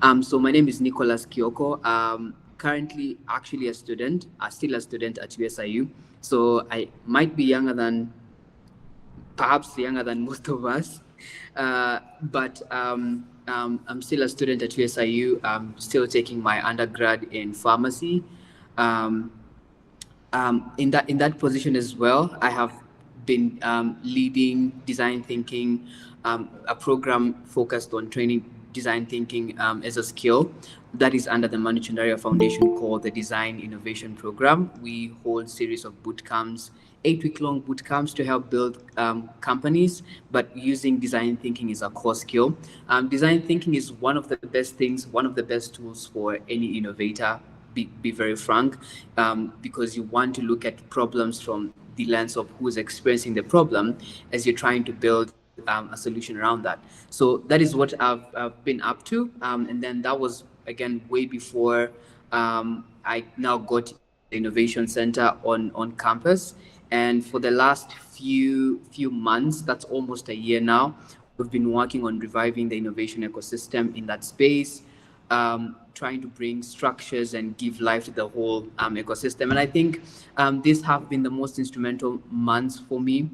So my name is Nicholus Kioko. Currently, actually a student, still a student at USIU. So I might be younger than, perhaps younger than most of us, but I'm still a student at USIU. I'm still taking my undergrad in pharmacy. Um, in that position as well, I have been leading design thinking, a program focused on training design thinking as a skill that is under the Manu Chandaria Foundation called the Design Innovation Program. We hold series of boot camps, 8 week long boot camps to help build companies, but using design thinking is a core skill. Design thinking is one of the best things, one of the best tools for any innovator, be very frank, because you want to look at problems from the lens of who is experiencing the problem as you're trying to build a solution around that. So that is what I've been up to. And then that was, again, way before I now got into the Innovation Center on campus. And for the last few months, that's almost a year now, we've been working on reviving the innovation ecosystem in that space, trying to bring structures and give life to the whole ecosystem. And I think these have been the most instrumental months for me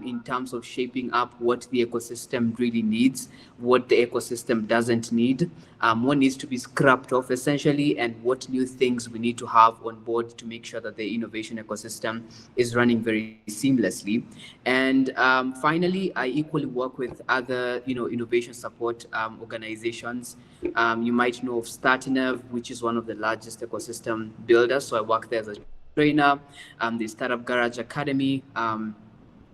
in terms of shaping up what the ecosystem really needs, what the ecosystem doesn't need, what needs to be scrapped off essentially, and what new things we need to have on board to make sure that the innovation ecosystem is running very seamlessly. And finally, I equally work with other, innovation support organizations. You might know of Startinev, which is one of the largest ecosystem builders. So I work there as a trainer. The Startup Garage Academy.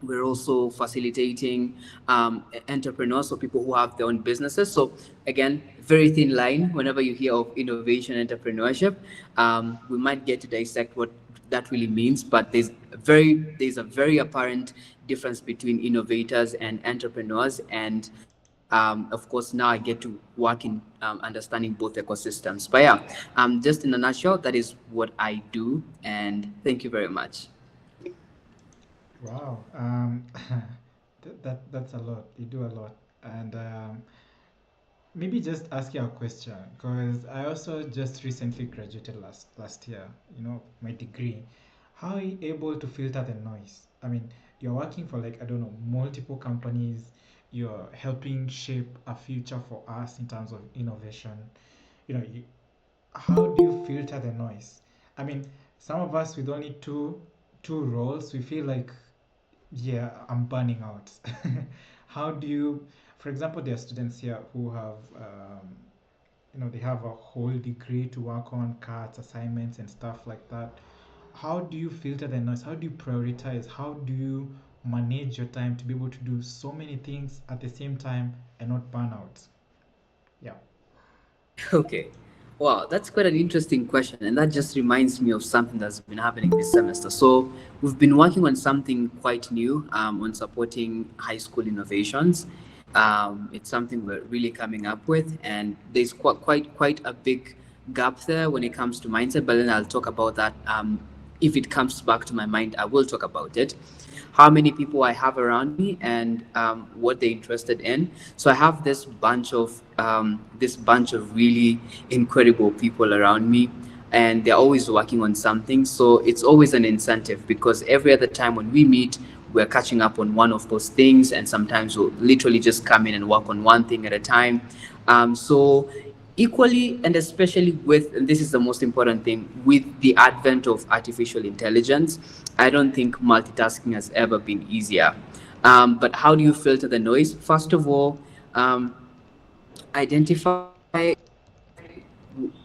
We're also facilitating entrepreneurs, so people who have their own businesses. So again, very thin line. Whenever you hear of innovation entrepreneurship, we might get to dissect what that really means. But there's a very apparent difference between innovators and entrepreneurs. And of course, now I get to work in understanding both ecosystems. But yeah, just in a nutshell, that is what I do. And thank you very much. Wow, that's a lot. You do a lot, and maybe just ask you a question because I also just recently graduated last year. My degree. How are you able to filter the noise? I mean, you're working for like I don't know multiple companies. You're helping shape a future for us in terms of innovation. You know, you, how do you filter the noise? I mean, some of us with only two roles, we feel like yeah, I'm burning out. How do you, for example, there are students here who have, they have a whole degree to work on cards, assignments, and stuff like that. How do you filter the noise? How do you prioritize? How do you manage your time to be able to do so many things at the same time and not burn out? Yeah. Okay. Wow, that's quite an interesting question. And that just reminds me of something that's been happening this semester. So, we've been working on something quite new on supporting high school innovations. It's something we're really coming up with, and there's quite a big gap there when it comes to mindset. But then I'll talk about that. If it comes back to my mind, I will talk about it. How many people I have around me and what they're interested in. So I have this bunch of really incredible people around me, and they're always working on something. So it's always an incentive because every other time when we meet, we're catching up on one of those things, and sometimes we'll literally just come in and work on one thing at a time. So equally and especially with, and this is the most important thing, with the advent of artificial intelligence, I don't think multitasking has ever been easier. But how do you filter the noise? First of all, um, identify,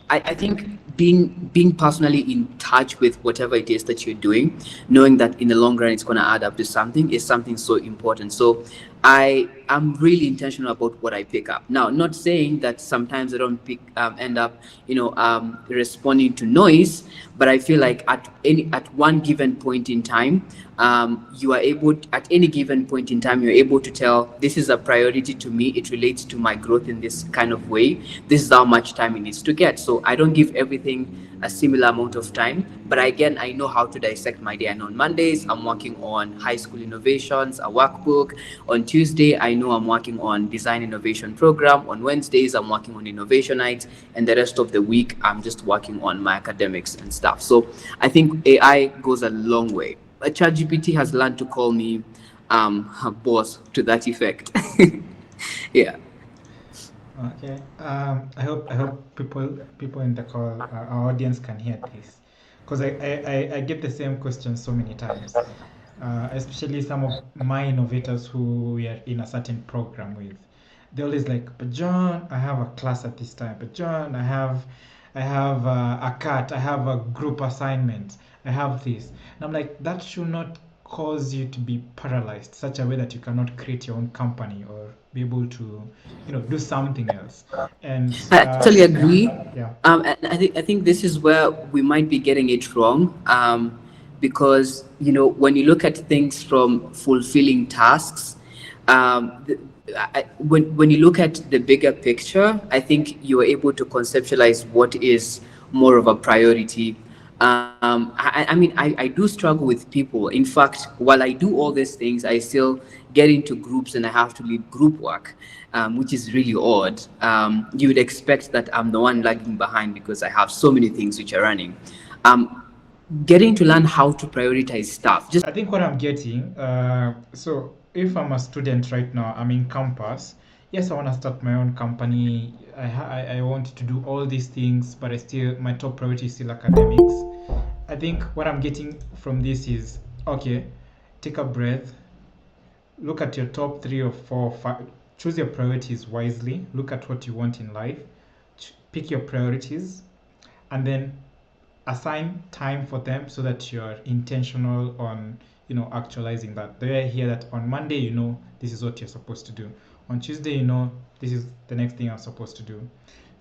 I think being personally in touch with whatever it is that you're doing, knowing that in the long run it's going to add up to something, is something so important. So I am really intentional about what I pick up. Now, not saying that sometimes I don't end up, responding to noise, but I feel like at one given point in time, you are able at any given point in time, you're able to tell this is a priority to me. It relates to my growth in this kind of way. This is how much time it needs to get. So I don't give everything a similar amount of time. but again, I know how to dissect my day. And on Mondays, I'm working on high school innovations, a workbook. On Tuesday, I know I'm working on design innovation program. On Wednesdays, I'm working on innovation nights, and the rest of the week, I'm just working on my academics and stuff. So I think AI goes a long way. ChatGPT has learned to call me her boss to that effect. Yeah. Okay. I hope people in the call, our audience can hear this, because I get the same question so many times, especially some of my innovators who we are in a certain program with. They always like, but John, I have a class at this time. But John, I have a cut. I have a group assignment. I have this. And I'm like, that should not cause you to be paralyzed such a way that you cannot create your own company or be able to, do something else. And I actually agree. yeah. And I think this is where we might be getting it wrong, because when you look at things from fulfilling tasks, when you look at the bigger picture, I think you are able to conceptualize what is more of a priority. I mean, I do struggle with people. In fact, while I do all these things, I still get into groups and I have to lead group work, which is really odd. You would expect that I'm the one lagging behind because I have so many things which are running. Um, Getting to learn how to prioritize stuff. Just I think what I'm getting, so if I'm a student right now, I'm in campus. Yes, I want to start my own company. I want to do all these things, but my top priority is still academics. I think what I'm getting from this is, okay, take a breath, look at your top 3 or 4 or 5, choose your priorities wisely, look at what you want in life, pick your priorities, and then assign time for them so that you're intentional on actualizing that. They hear that on Monday, this is what you're supposed to do. On Tuesday, this is the next thing I'm supposed to do.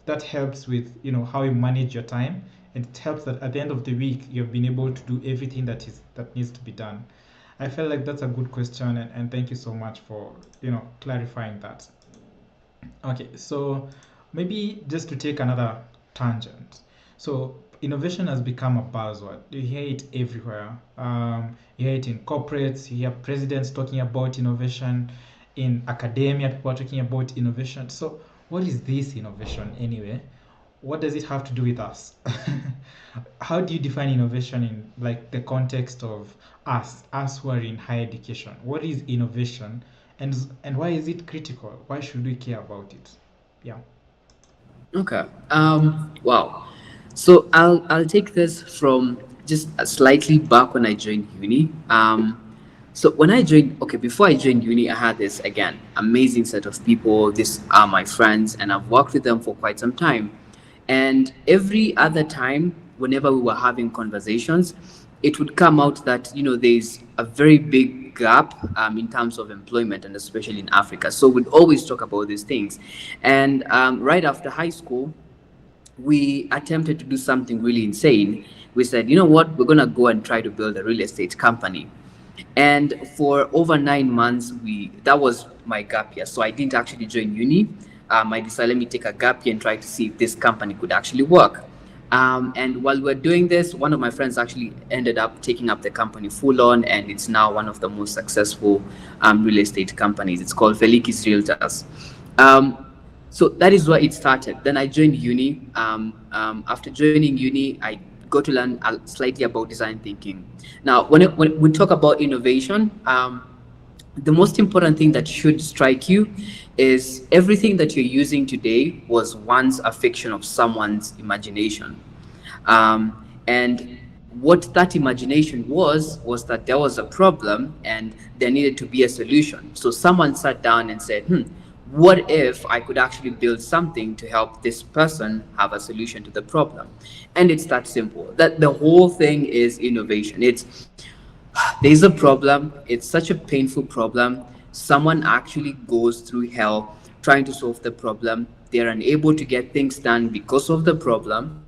That helps with how you manage your time, and it helps that at the end of the week you've been able to do everything that needs to be done. I feel like that's a good question, and thank you so much for clarifying that. Okay, so maybe just to take another tangent. So innovation has become a buzzword. You hear it everywhere. You hear it in corporates. You hear presidents talking about innovation. In academia, people are talking about innovation. So what is this innovation anyway? What does it have to do with us? How do you define innovation in like the context of us who are in higher education? What is innovation, and why is it critical? Why should we care about it? Yeah. okay. Wow. So I'll take this from just slightly back when I joined uni. So when I joined, okay, before I joined uni, I had this again amazing set of people. These are my friends, and I've worked with them for quite some time. And every other time, whenever we were having conversations, it would come out that there's a very big gap in terms of employment, and especially in Africa. So we'd always talk about these things. And right after high school, we attempted to do something really insane. We said, you know what, we're gonna go and try to build a real estate company. And for over 9 months, we that was my gap year. So I didn't actually join uni. I decided, let me take a gap year and try to see if this company could actually work. And while we're doing this, one of my friends actually ended up taking up the company full on, and it's now one of the most successful real estate companies. It's called Felikis Realtors. So that is where it started. Then I joined uni. After joining uni, I got to learn slightly about design thinking. Now, when we talk about innovation, the most important thing that should strike you is everything that you're using today was once a fiction of someone's imagination. And what that imagination was that there was a problem and there needed to be a solution. So someone sat down and said, what if I could actually build something to help this person have a solution to the problem? And it's that simple. That the whole thing is innovation. It's there's a problem, it's such a painful problem. Someone actually goes through hell trying to solve the problem. They're unable to get things done because of the problem.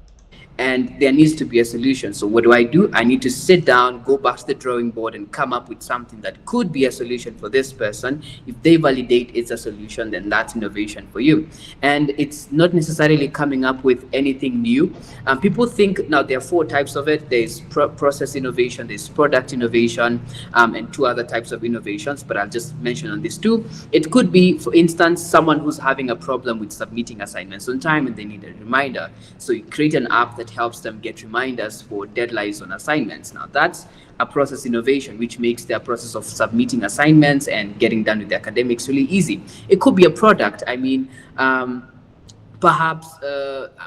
and there needs to be a solution. So what do? I need to sit down, go back to the drawing board, and come up with something that could be a solution for this person. If they validate it's a solution, then that's innovation for you. And it's not necessarily coming up with anything new. People think now there are four types of it. There's process innovation, there's product innovation, and two other types of innovations, but I'll just mention on these two. It could be, for instance, someone who's having a problem with submitting assignments on time and they need a reminder. So you create an app that helps them get reminders for deadlines on assignments. Now that's a process innovation, which makes their process of submitting assignments and getting done with the academics really easy. It could be a product. I mean, perhaps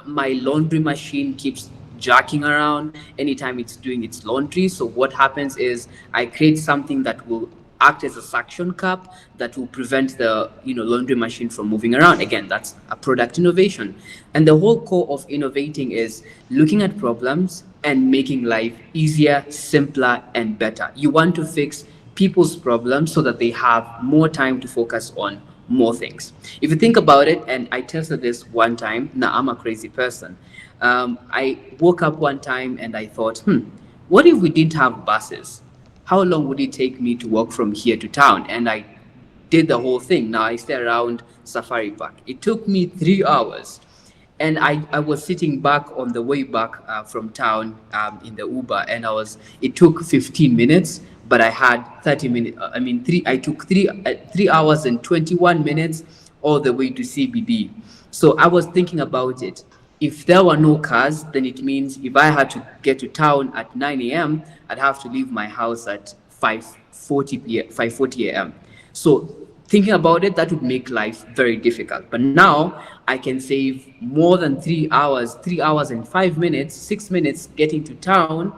my laundry machine keeps jerking around anytime it's doing its laundry. So what happens is I create something that will act as a suction cup that will prevent the laundry machine from moving around. Again, that's a product innovation. And the whole core of innovating is looking at problems and making life easier, simpler, and better. You want to fix people's problems so that they have more time to focus on more things. If you think about it, and I tested this one time, now I'm a crazy person. I woke up one time and I thought, what if we didn't have buses? How long would it take me to walk from here to town? And I did the whole thing. Now I stay around Safari Park. It took me 3 hours. And I was sitting back on the way back from town in the Uber, and it took 15 minutes, but I had 30 minutes. I took 3 hours and 21 minutes all the way to CBD. So I was thinking about it. If there were no cars, then it means if I had to get to town at 9 a.m., I'd have to leave my house at 5:40 a.m. So thinking about it, that would make life very difficult. But now I can save more than 3 hours, 3 hours and 5 minutes, 6 minutes getting to town,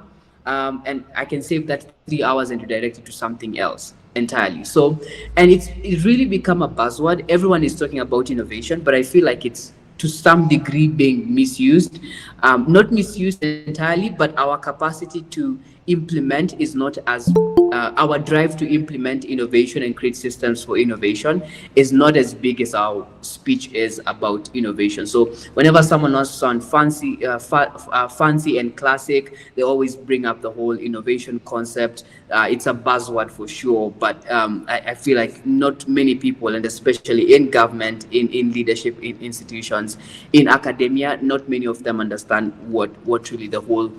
and I can save that 3 hours and redirect it to something else entirely. So, and it's really become a buzzword. Everyone is talking about innovation, but I feel like it's to some degree being misused. Not misused entirely, but our capacity to implement is not as our drive to implement innovation and create systems for innovation is not as big as our speech is about innovation. So whenever someone wants to sound fancy and classic, they always bring up the whole innovation concept. It's a buzzword for sure, but I feel like not many people, and especially in government, in leadership, in institutions, in academia, not many of them understand what really the whole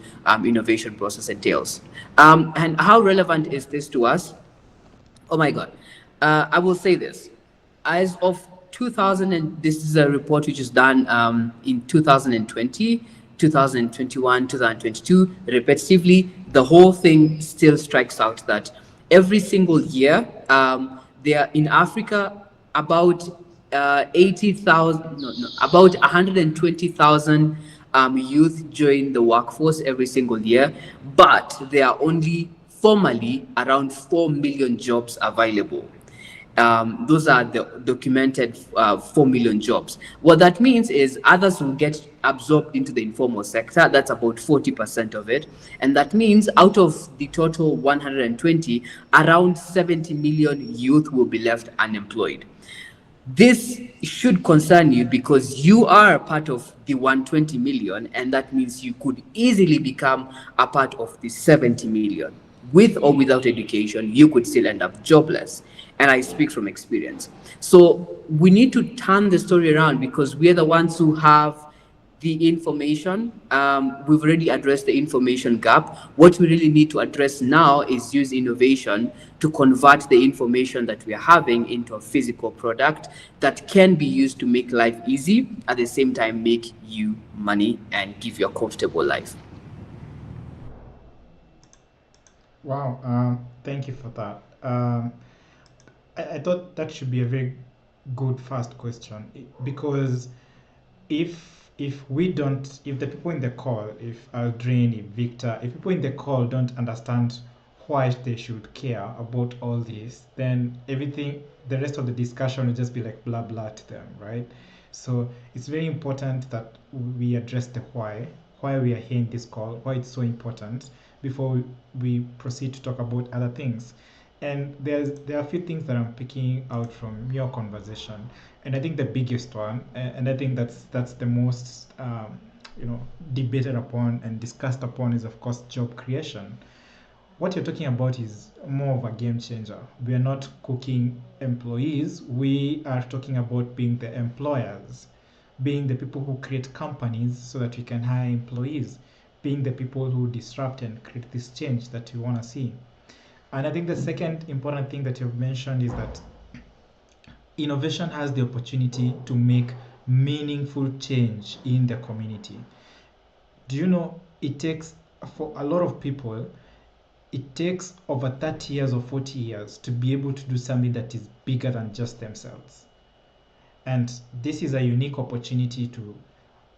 innovation process entails. And how relevant is this to us? Oh my God. I will say this. As of 2000, and this is a report which is done in 2020, 2021, 2022, repetitively, the whole thing still strikes out that every single year, there in Africa, about 80,000, no, about 120,000 youth join the workforce every single year, but there are only formally around 4 million jobs available. Those are the documented 4 million jobs. What that means is others will get absorbed into the informal sector. That's about 40% of it. And that means out of the total 120, around 70 million youth will be left unemployed. This should concern you because you are a part of the 120 million, and that means you could easily become a part of the 70 million. With or without education, you could still end up jobless. And I speak from experience. So we need to turn the story around because we are the ones who have the information. We've already addressed the information gap. What we really need to address now is use innovation to convert the information that we are having into a physical product that can be used to make life easy, at the same time make you money and give you a comfortable life. Wow, thank you for that. I thought that should be a very good first question because if we don't, if the people in the call, if Aldrin, if Victor, if people in the call don't understand why they should care about all this, then everything, the rest of the discussion will just be like blah blah to them, right? So it's very important that we address the why we are here in this call, why it's so important before we proceed to talk about other things. And there are a few things that I'm picking out from your conversation, and I think the biggest one, and I think that's the most you know, debated upon and discussed upon is of course job creation. What you're talking about is more of a game changer. We are not cooking employees, we are talking about being the employers, being the people who create companies so that we can hire employees, being the people who disrupt and create this change that we want to see. And I think the second important thing that you've mentioned is that innovation has the opportunity to make meaningful change in the community. Do you know it takes, for a lot of people, it takes over 30 years or 40 years to be able to do something that is bigger than just themselves. And this is a unique opportunity to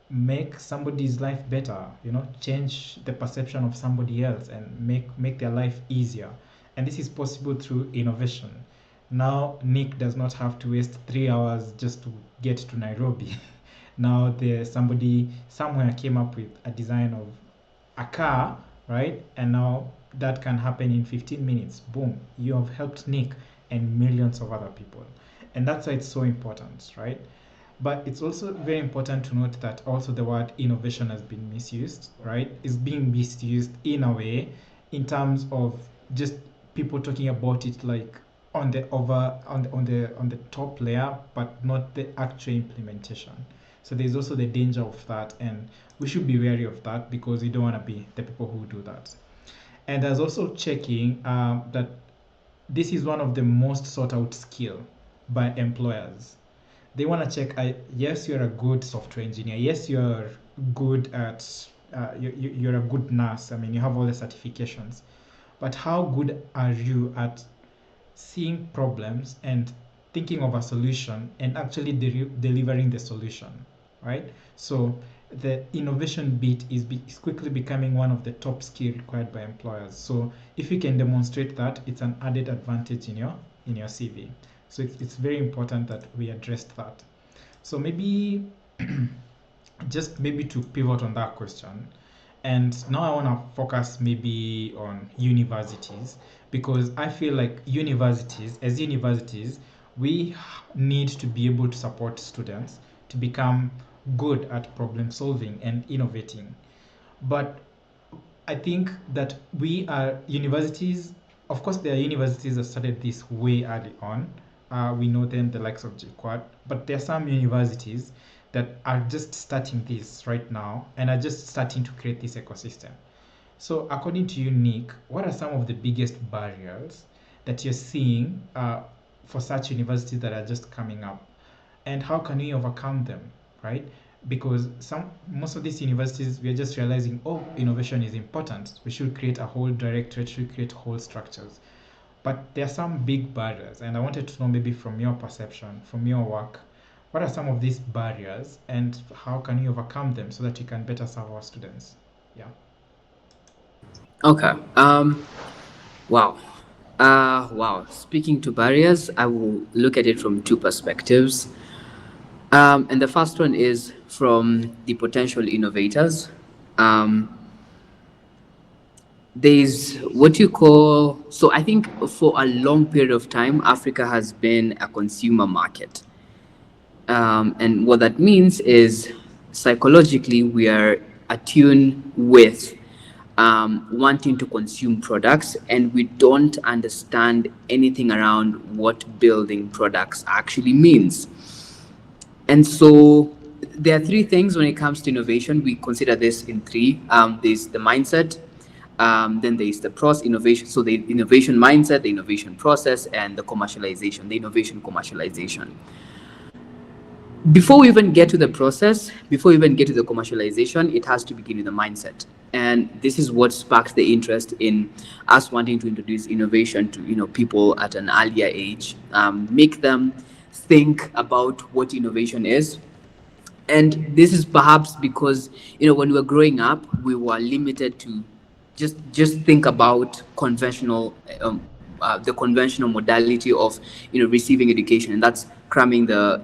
make somebody's life better, you know, change the perception of somebody else and make their life easier. And this is possible through innovation. Now Nick does not have to waste 3 hours just to get to Nairobi. Now there's somebody somewhere came up with a design of a car, right? And now that can happen in 15 minutes. Boom, you have helped Nick and millions of other people. And that's why it's so important, right? But it's also very important to note that also the word innovation has been misused, right? It's being misused in a way in terms of just people talking about it like on the over on the top layer, but not the actual implementation. So there's also the danger of that, and we should be wary of that because we don't want to be the people who do that. And there's also checking that this is one of the most sought out skill by employers. They want to check, yes, you're a good software engineer, yes, you're good at you're a good nurse, I mean you have all the certifications, but how good are you at seeing problems and thinking of a solution and actually delivering the solution, right? So the innovation bit is quickly becoming one of the top skill required by employers. So if you can demonstrate that, it's an added advantage in your CV. So it's very important that we address that. So maybe just maybe to pivot on that question, and now I want to focus maybe on universities, because I feel like universities, we need to be able to support students to become good at problem solving and innovating. But I think that we are universities. Of course, there are universities that started this way early on. We know them, the likes of JQuad, but there are some universities that are just starting this right now and are just starting to create this ecosystem. So, according to you, Nick, what are some of the biggest barriers that you're seeing for such universities that are just coming up, and how can we overcome them, right? Because most of these universities, we are just realizing, oh, innovation is important, we should create a whole directorate, should create whole structures, but there are some big barriers, and I wanted to know, maybe from your perception, from your work, what are some of these barriers and how can you overcome them so that you can better serve our students? Yeah. Okay. Wow. Wow. Speaking to barriers, I will look at it from two perspectives. And the first one is from the potential innovators. Um, there's what you call, so I think for a long period of time, Africa has been a consumer market. And what that means is psychologically, we are attuned with wanting to consume products, and we don't understand anything around what building products actually means. And so there are three things when it comes to innovation. We consider this in three. There's the mindset, then there's the process innovation. So the innovation mindset, the innovation process, and the commercialization, the innovation commercialization. Before we even get to the process, before we even get to the commercialization, it has to begin with the mindset. And this is what sparked the interest in us wanting to introduce innovation to people at an earlier age, make them think about what innovation is. And this is perhaps because when we were growing up, we were limited to just think about the conventional modality of receiving education, and that's cramming the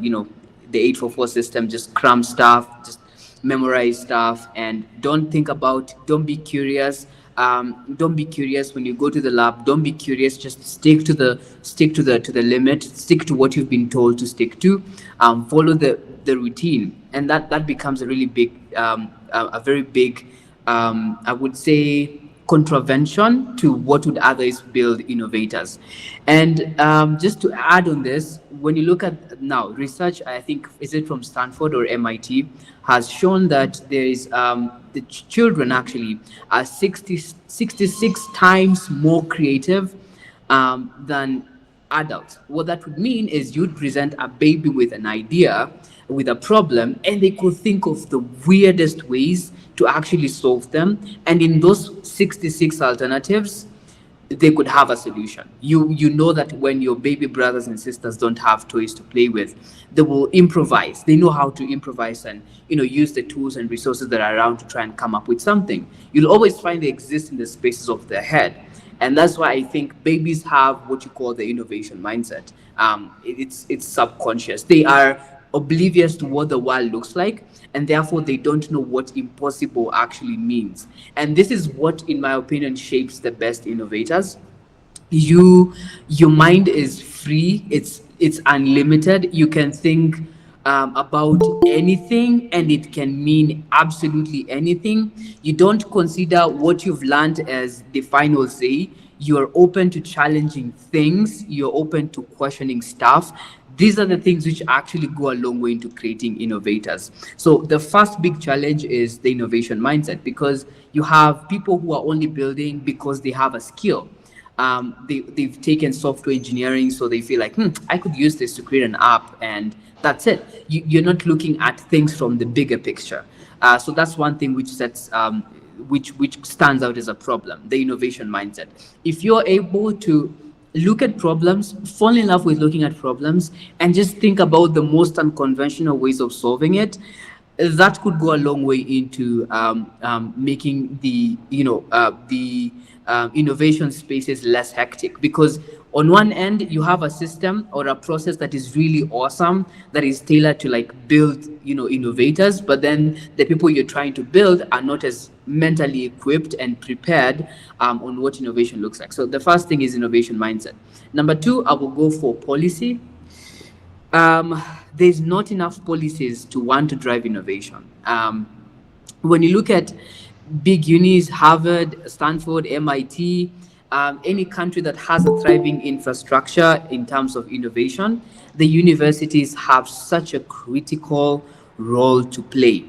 844 system. Just cram stuff, just memorize stuff, and don't be curious. Don't be curious when you go to the lab. Don't be curious. Just stick to the limit. Stick to what you've been told to stick to. Follow the routine. and that becomes a really big, a very big, I would say, contravention to what would others build innovators. And just to add on this, when you look at now research, I think is it from Stanford or MIT, has shown that there is the children actually are 66 times more creative than adults. What that would mean is you'd present a baby with an idea, with a problem, and they could think of the weirdest ways to actually solve them. And in those 66 alternatives, they could have a solution. You know that when your baby brothers and sisters don't have toys to play with, they will improvise. They know how to improvise and use the tools and resources that are around to try and come up with something. You'll always find they exist in the spaces of their head. And that's why I think babies have what you call the innovation mindset. It's subconscious. They are oblivious to what the world looks like, and therefore they don't know what impossible actually means. And this is what, in my opinion, shapes the best innovators. Your mind is free, it's unlimited. You can think about anything, and it can mean absolutely anything. You don't consider what you've learned as the final say. You're open to challenging things, you're open to questioning stuff. These are the things which actually go a long way into creating innovators. So the first big challenge is the innovation mindset, because you have people who are only building because they have a skill. They've taken software engineering, so they feel like, I could use this to create an app, and that's it. You're not looking at things from the bigger picture. So that's one thing which sets which stands out as a problem, the innovation mindset. If you're able to look at problems, fall in love with looking at problems, and just think about the most unconventional ways of solving it, that could go a long way into making the innovation spaces less hectic. Because on one end you have a system or a process that is really awesome, that is tailored to like build innovators, but then the people you're trying to build are not as mentally equipped and prepared on what innovation looks like. So the first thing is innovation mindset. Number two, I will go for policy. There's not enough policies to want to drive innovation. When you look at big unis, Harvard, Stanford, MIT, any country that has a thriving infrastructure in terms of innovation, the universities have such a critical role to play.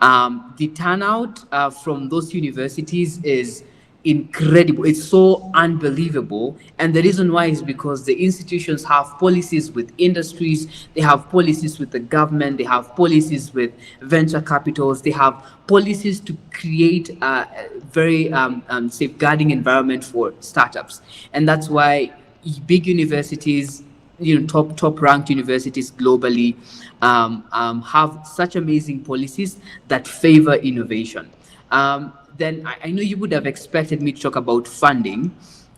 The turnout from those universities is incredible. It's so unbelievable. And the reason why is because the institutions have policies with industries, they have policies with the government, they have policies with venture capitals, they have policies to create a very safeguarding environment for startups. And that's why big universities, top ranked universities globally, have such amazing policies that favor innovation. Then I know you would have expected me to talk about funding.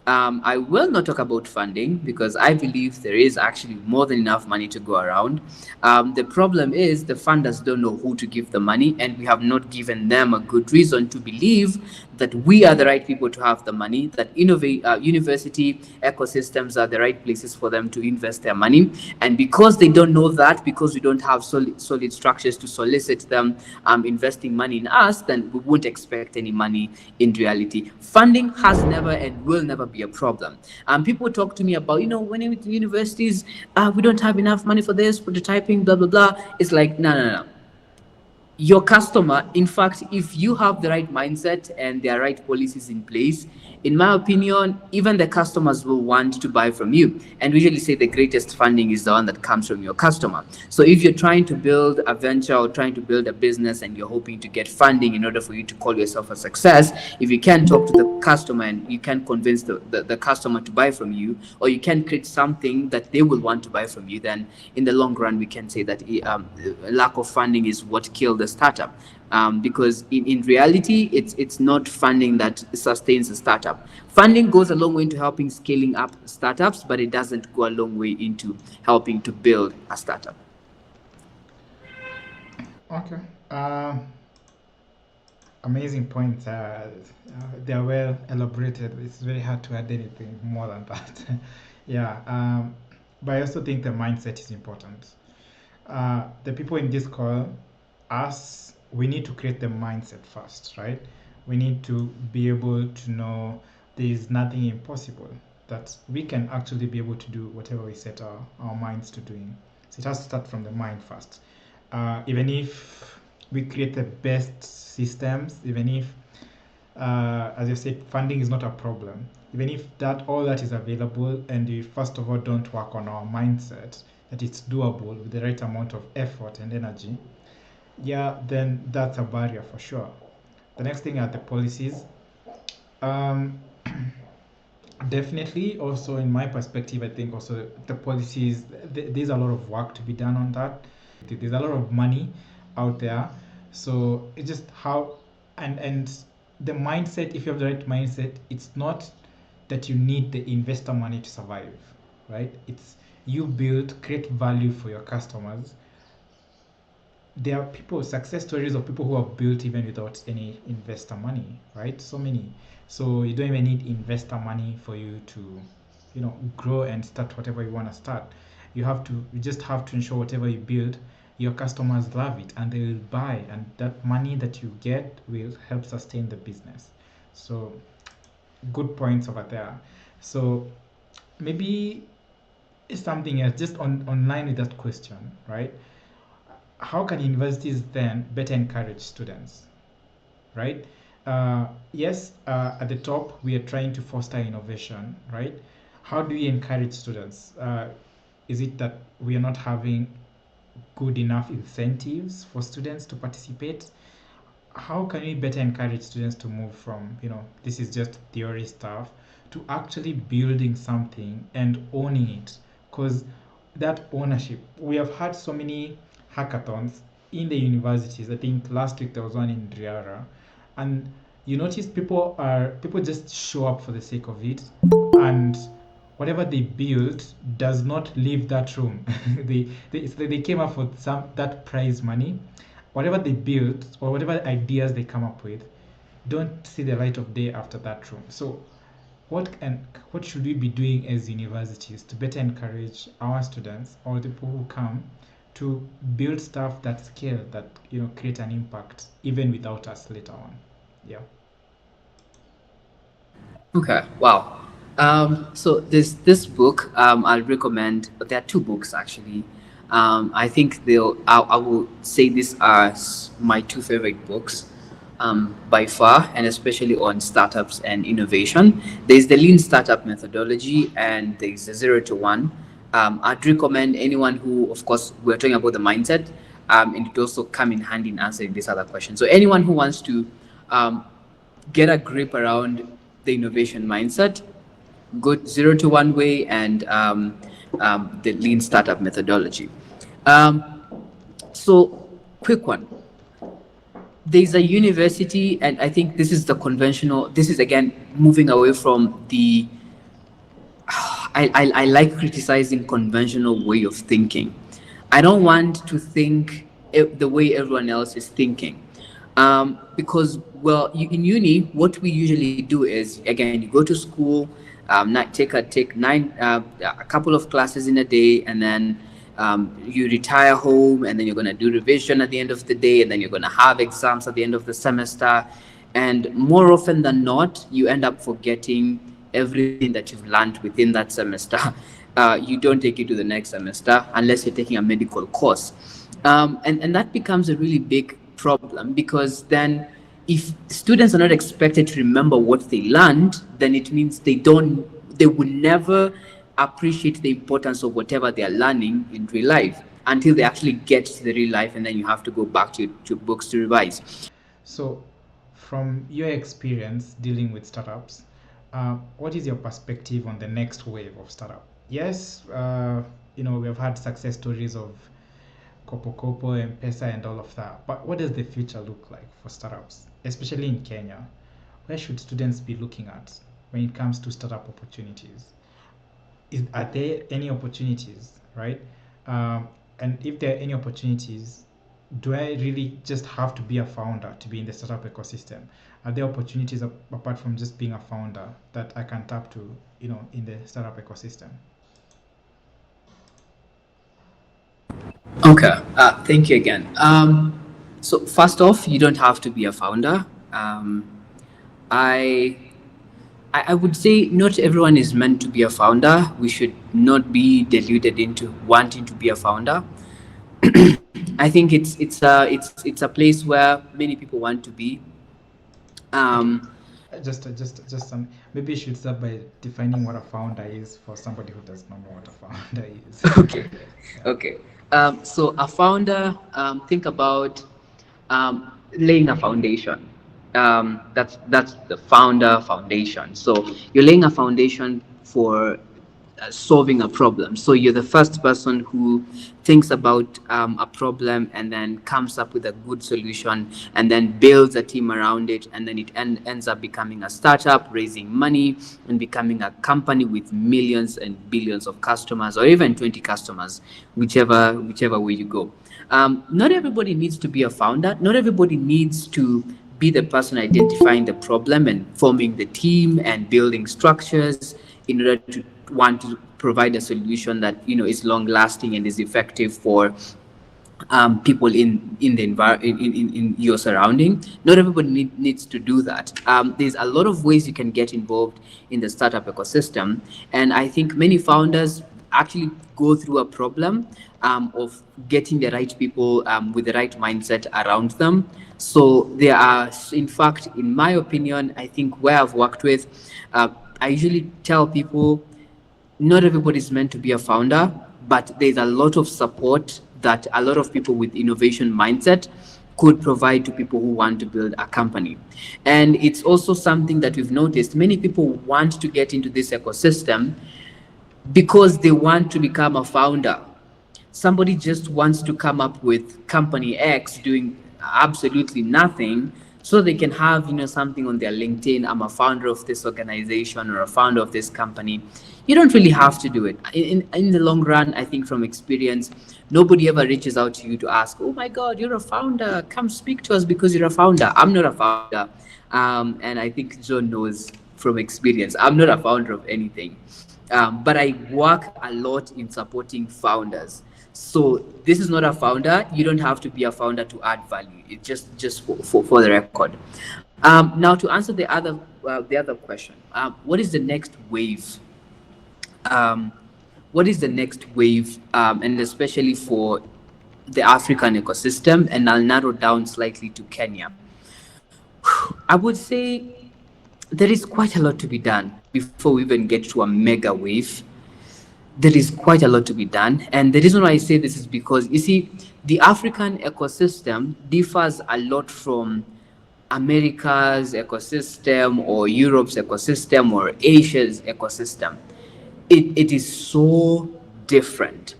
I will not talk about funding because I believe there is actually more than enough money to go around. The problem is the funders don't know who to give the money, and we have not given them a good reason to believe that we are the right people to have the money, that university ecosystems are the right places for them to invest their money. And because they don't know that, because we don't have solid structures to solicit them investing money in us, then we won't expect any money in reality. Funding has never and will never be a problem. People talk to me about, when I went to universities, we don't have enough money for this, prototyping, blah, blah, blah. It's like, no, no, no. Your customer, in fact, if you have the right mindset and the right policies in place, in my opinion, even the customers will want to buy from you. And we usually say the greatest funding is the one that comes from your customer. So if you're trying to build a venture or trying to build a business and you're hoping to get funding in order for you to call yourself a success, if you can't talk to the customer and you can't convince the customer to buy from you, or you can create something that they will want to buy from you, then in the long run we can say that lack of funding is what killed the startup. Because in reality, it's not funding that sustains a startup. Funding goes a long way into helping scaling up startups, but it doesn't go a long way into helping to build a startup. Okay. Amazing points. They are well elaborated. It's very hard to add anything more than that. Yeah. But I also think the mindset is important. The people in this call, us, we need to create the mindset first, right? We need to be able to know there is nothing impossible, that we can actually be able to do whatever we set our minds to doing. So it has to start from the mind first. Even if we create the best systems, even if, as you said, funding is not a problem, even if that all that is available, and we first of all don't work on our mindset that it's doable with the right amount of effort and energy, yeah, then that's a barrier for sure. The next thing are the policies. Um, Definitely, also in my perspective, I think also the policies, there's a lot of work to be done on that. There's a lot of money out there, so it's just how, and the mindset. If you have the right mindset, it's not that you need the investor money to survive, right? It's you build, create value for your customers. There are people, success stories of people who have built even without any investor money, right? So many. So you don't even need investor money for you to, grow and start whatever you want to start. You just have to ensure whatever you build, your customers love it and they will buy, and that money that you get will help sustain the business. So good points over there. So maybe it's something else, just on line with that question, right? How can universities then better encourage students, right? Yes, at the top, we are trying to foster innovation, right? How do we encourage students? Is it that we are not having good enough incentives for students to participate? How can we better encourage students to move from, this is just theory stuff, to actually building something and owning it? Because that ownership, we have had so many hackathons in the universities. I think last week there was one in Riara, and you notice people just show up for the sake of it, and whatever they build does not leave that room. They came up with some that prize money. Whatever they build or whatever ideas they come up with don't see the light of day after that room. So what should we be doing as universities to better encourage our students or the people who come to build stuff that scale, that create an impact even without us later on? Yeah. Okay, wow. So this book, I'll recommend. There are two books actually. I think I will say these are my two favorite books, by far, and especially on startups and innovation. There's the Lean Startup Methodology, and there's the Zero to One. I'd recommend anyone who, of course, we're talking about the mindset, and it also come in hand in answering this other question. So anyone who wants to um, get a grip around the innovation mindset, good zero to one way, and the lean startup methodology. Um, so, quick one. There's a university, and I think this is the conventional. This is again moving away from the. I like criticizing conventional way of thinking. I don't want to think the way everyone else is thinking. Because, well, in uni, what we usually do is, again, you go to school, take a couple of classes in a day, and then you retire home, and then you're going to do revision at the end of the day, and then you're going to have exams at the end of the semester. And more often than not, you end up forgetting everything that you've learned within that semester. You don't take it to the next semester unless you're taking a medical course. And that becomes a really big problem, because then if students are not expected to remember what they learned, then it means they will never appreciate the importance of whatever they are learning in real life until they actually get to the real life, and then you have to go back to books to revise. So, from your experience dealing with startups, what is your perspective on the next wave of startup? Yes, we have had success stories of Kopo Kopo, M-Pesa, and all of that. But what does the future look like for startups, especially in Kenya? Where should students be looking at when it comes to startup opportunities? Are there any opportunities, right? And if there are any opportunities, do I really just have to be a founder to be in the startup ecosystem? Are there opportunities apart from just being a founder that I can tap to, in the startup ecosystem? Okay, thank you again. So first off, you don't have to be a founder. I I would say not everyone is meant to be a founder. We should not be deluded into wanting to be a founder. I think it's a place where many people want to be. Okay. Um, Just some. Maybe you should start by defining what a founder is for somebody who does not know what a founder is. okay, Yeah. okay. So a founder, think about laying a foundation. That's the founder foundation. So you're laying a foundation for solving a problem. So you're the first person who thinks about a problem and then comes up with a good solution and then builds a team around it, and then it ends up becoming a startup, raising money, and becoming a company with millions and billions of customers, or even 20 customers, whichever way you go. Not everybody needs to be a founder. Not everybody needs to be the person identifying the problem and forming the team and building structures in order to want to provide a solution that is long lasting and is effective for people in the in your surrounding. Not everybody needs to do that. There's a lot of ways you can get involved in the startup ecosystem, and I think many founders actually go through a problem of getting the right people with the right mindset around them. So there are, in fact, in my opinion, I think where I've worked with, I usually tell people not everybody is meant to be a founder, but there's a lot of support that a lot of people with innovation mindset could provide to people who want to build a company. And it's also something that we've noticed. Many people want to get into this ecosystem because they want to become a founder. Somebody just wants to come up with company X doing absolutely nothing so they can have something on their LinkedIn. I'm a founder of this organization or a founder of this company. You don't really have to do it. In the long run, I think from experience, nobody ever reaches out to you to ask, oh my God, you're a founder, come speak to us because you're a founder. I'm not a founder. And I think John knows from experience, I'm not a founder of anything. But I work a lot in supporting founders. So this is not a founder. You don't have to be a founder to add value. It's just for the record. Now to answer the other question, what is the next wave? Um, what is the next wave, and especially for the African ecosystem? And I'll narrow down slightly to Kenya. I would say there is quite a lot to be done before we even get to a mega wave. There is quite a lot to be done. And the reason why I say this is because, you see, the African ecosystem differs a lot from America's ecosystem or Europe's ecosystem or Asia's ecosystem. It is so different.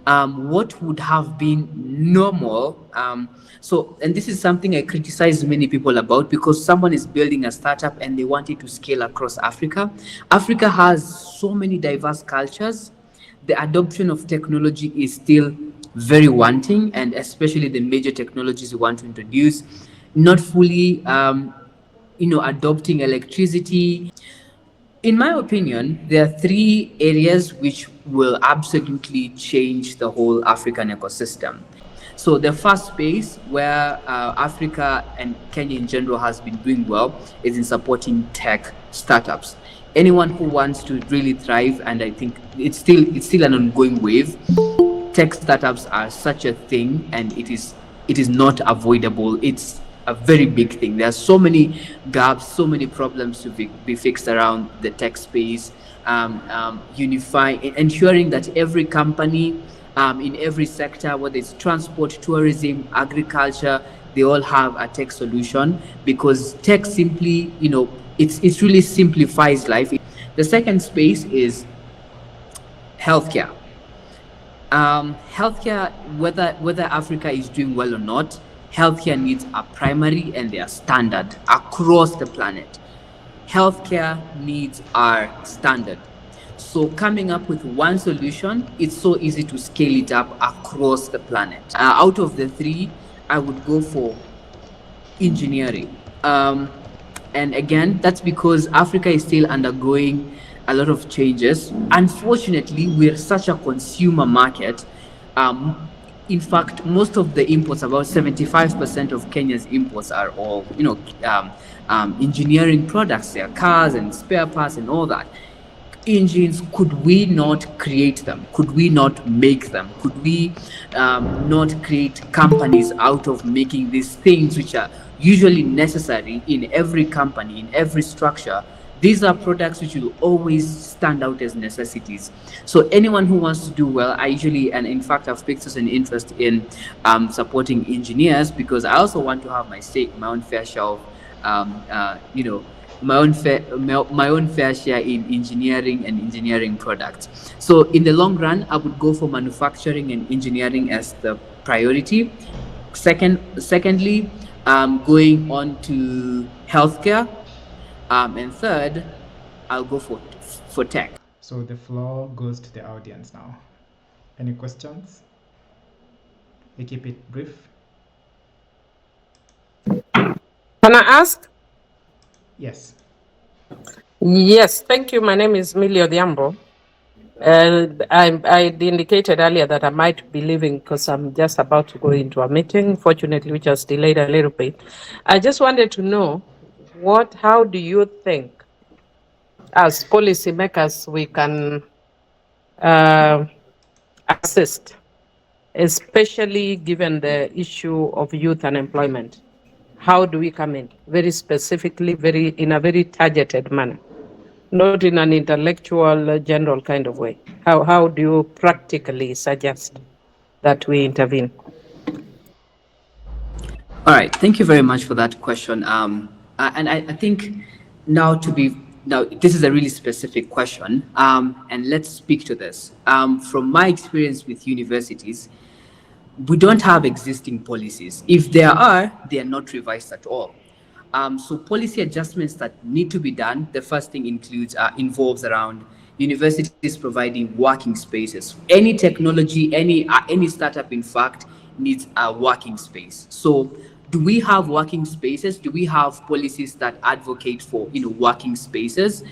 What would have been normal, and this is something I criticize many people about, because someone is building a startup and they want it to scale across Africa. Africa has so many diverse cultures. The adoption of technology is still very wanting, and especially the major technologies we want to introduce, not fully adopting electricity. In my opinion, there are three areas which will absolutely change the whole African ecosystem. So the first space where Africa and Kenya in general has been doing well is in supporting tech startups. Anyone who wants to really thrive, and I think it's still an ongoing wave. Tech startups are such a thing, and it is not avoidable. It's a very big thing. There are so many gaps, so many problems to be fixed around the tech space. Ensuring that every company in every sector, whether it's transport, tourism, agriculture, they all have a tech solution, because tech simply, it really simplifies life. The second space is healthcare. Healthcare, whether Africa is doing well or not, healthcare needs are primary and they are standard across the planet. Healthcare needs are standard. So coming up with one solution, it's so easy to scale it up across the planet. Out of the three, I would go for engineering. And again, that's because Africa is still undergoing a lot of changes. Unfortunately, we're such a consumer market. in fact, most of the imports, about 75% of Kenya's imports, are all, engineering products. They are cars and spare parts and all that. Engines, could we not create them? Could we not make them? Could we not create companies out of making these things which are usually necessary in every company, in every structure? These are products which will always stand out as necessities. So anyone who wants to do well, I usually, and in fact, I've picked us an interest in supporting engineers, because I also want to have my stake, my own fair share of, my own fair share in engineering and engineering products. So in the long run, I would go for manufacturing and engineering as the priority. Secondly, going on to healthcare, and third, I'll go for tech. So the floor goes to the audience now. Any questions? We keep it brief. Can I ask? Yes. Yes, thank you. My name is Millie Odhiambo. I indicated earlier that I might be leaving because I'm just about to go into a meeting, fortunately, which has delayed a little bit. I just wanted to know how do you think, as policymakers, we can uh, assist, especially given the issue of youth unemployment? How do we come in very specifically, in a very targeted manner? Not in an intellectual, general kind of way. How do you practically suggest that we intervene? All right, thank you very much for that question. And I think now this is a really specific question, and let's speak to this. From my experience with universities, we don't have existing policies. If there are, they are not revised at all. So policy adjustments that need to be done. The first thing involves around universities providing working spaces. Any technology, any startup, in fact, needs a working space. So do we have working spaces? Do we have policies that advocate for working spaces?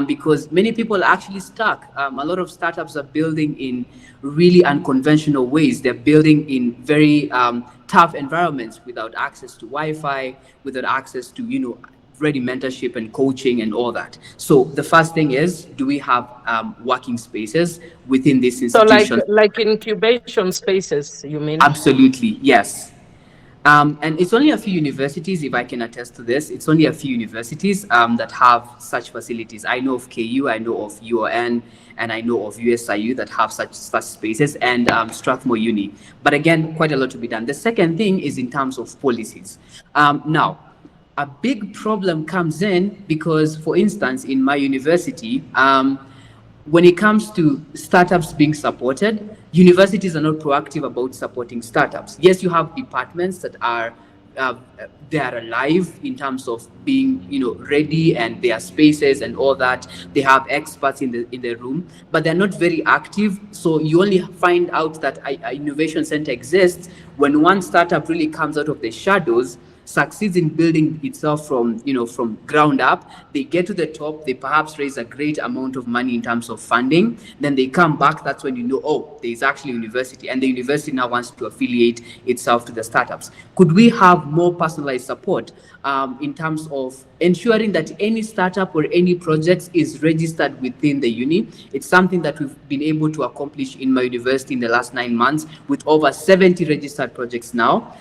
Because many people are actually stuck. A lot of startups are building in really unconventional ways. They're building in very tough environments without access to Wi-Fi, without access to ready mentorship and coaching and all that. So the first thing is, do we have working spaces within these So, institutions? like incubation spaces, you mean? Absolutely, yes. And it's only a few universities, if I can attest to this, it's only a few universities that have such facilities. I know of KU, I know of UON, and I know of USIU that have such spaces, and Strathmore Uni. But again, quite a lot to be done. The second thing is in terms of policies. Now, a big problem comes in because, for instance, in my university, when it comes to startups being supported, universities are not proactive about supporting startups. Yes, you have departments that are they are alive in terms of being ready, and their spaces and all that. They have experts in the room, but they're not very active. So you only find out that a innovation center exists when one startup really comes out of the shadows, succeeds in building itself from ground up. They get to the top, they perhaps raise a great amount of money in terms of funding, then they come back. That's when oh, there's actually a university, and the university now wants to affiliate itself to the startups. Could we have more personalized support in terms of ensuring that any startup or any project is registered within the uni? It's something that we've been able to accomplish in my university in the last 9 months, with over 70 registered projects now.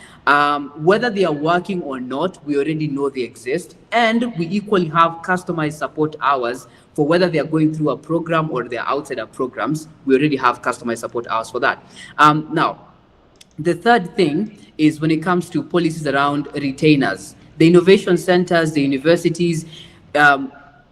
Whether they are working or not, we already know they exist, and we equally have customized support hours for whether they are going through a program or they're outside our programs. We already have customized support hours for that. Now, the third thing is when it comes to policies around retainers, the innovation centers, the universities.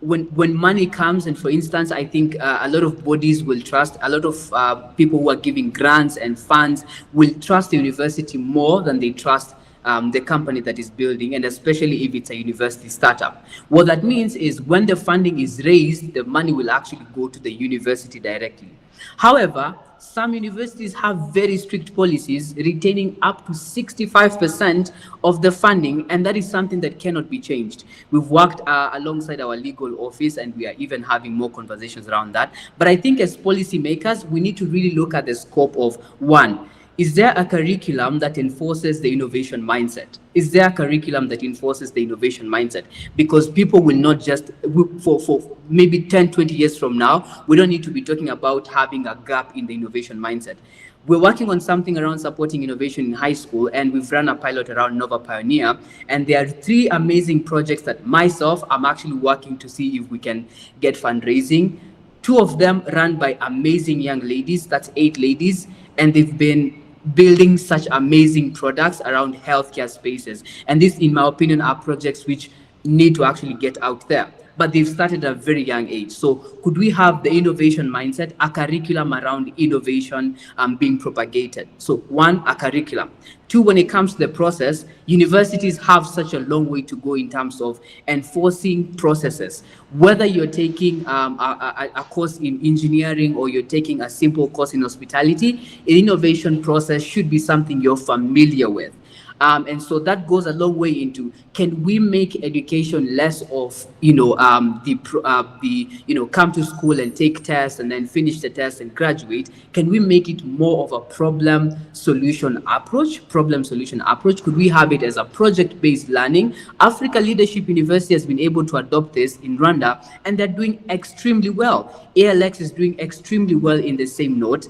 When money comes, and for instance, I think a lot of bodies will trust, a lot of people who are giving grants and funds will trust the university more than they trust the company that is building, and especially if it's a university startup. What that means is when the funding is raised, the money will actually go to the university directly. However, some universities have very strict policies retaining up to 65% of the funding, and that is something that cannot be changed. We've worked alongside our legal office, and we are even having more conversations around that. But I think as policymakers, we need to really look at the scope of one. Is there a curriculum that enforces the innovation mindset? Is there a curriculum that enforces the innovation mindset? Because people will not just, for maybe 10, 20 years from now, we don't need to be talking about having a gap in the innovation mindset. We're working on something around supporting innovation in high school, and we've run a pilot around Nova Pioneer. And there are three amazing projects that myself, I'm actually working to see if we can get fundraising. Two of them run by amazing young ladies, that's 8 ladies, and they've been building such amazing products around healthcare spaces. And these, in my opinion, are projects which need to actually get out there. But they've started at a very young age. So could we have the innovation mindset, a curriculum around innovation being propagated? So one, a curriculum. Two, when it comes to the process, universities have such a long way to go in terms of enforcing processes. Whether you're taking a course in engineering or you're taking a simple course in hospitality, an innovation process should be something you're familiar with. And so that goes a long way into, can we make education less of the come to school and take tests and then finish the test and graduate? Can we make it more of a problem solution approach? Could we have it as a project based learning? Africa Leadership University has been able to adopt this in Rwanda, and they're doing extremely well. ALX is doing extremely well in the same note.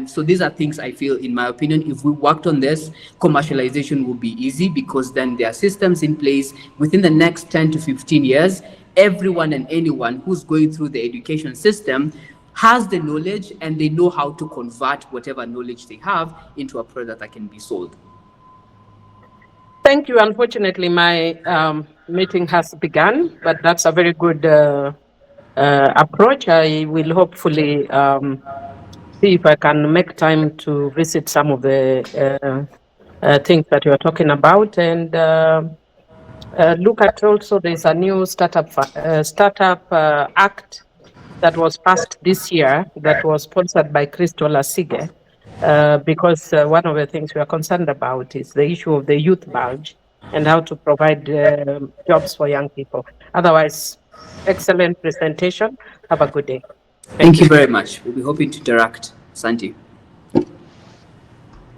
So these are things I feel, in my opinion, if we worked on this, commercialization will be easy, because then there are systems in place within the next 10 to 15 years. Everyone and anyone who's going through the education system has the knowledge, and they know how to convert whatever knowledge they have into a product that can be sold. Thank you. Unfortunately, my meeting has begun, but that's a very good approach. I will hopefully see if I can make time to visit some of the things that you are talking about, and look at also there's a new startup act that was passed this year that was sponsored by Crystal Asige, because one of the things we are concerned about is the issue of the youth bulge and how to provide jobs for young people. Otherwise, excellent presentation. Have a good day. Thank you very much. We'll be hoping to interact. Santi.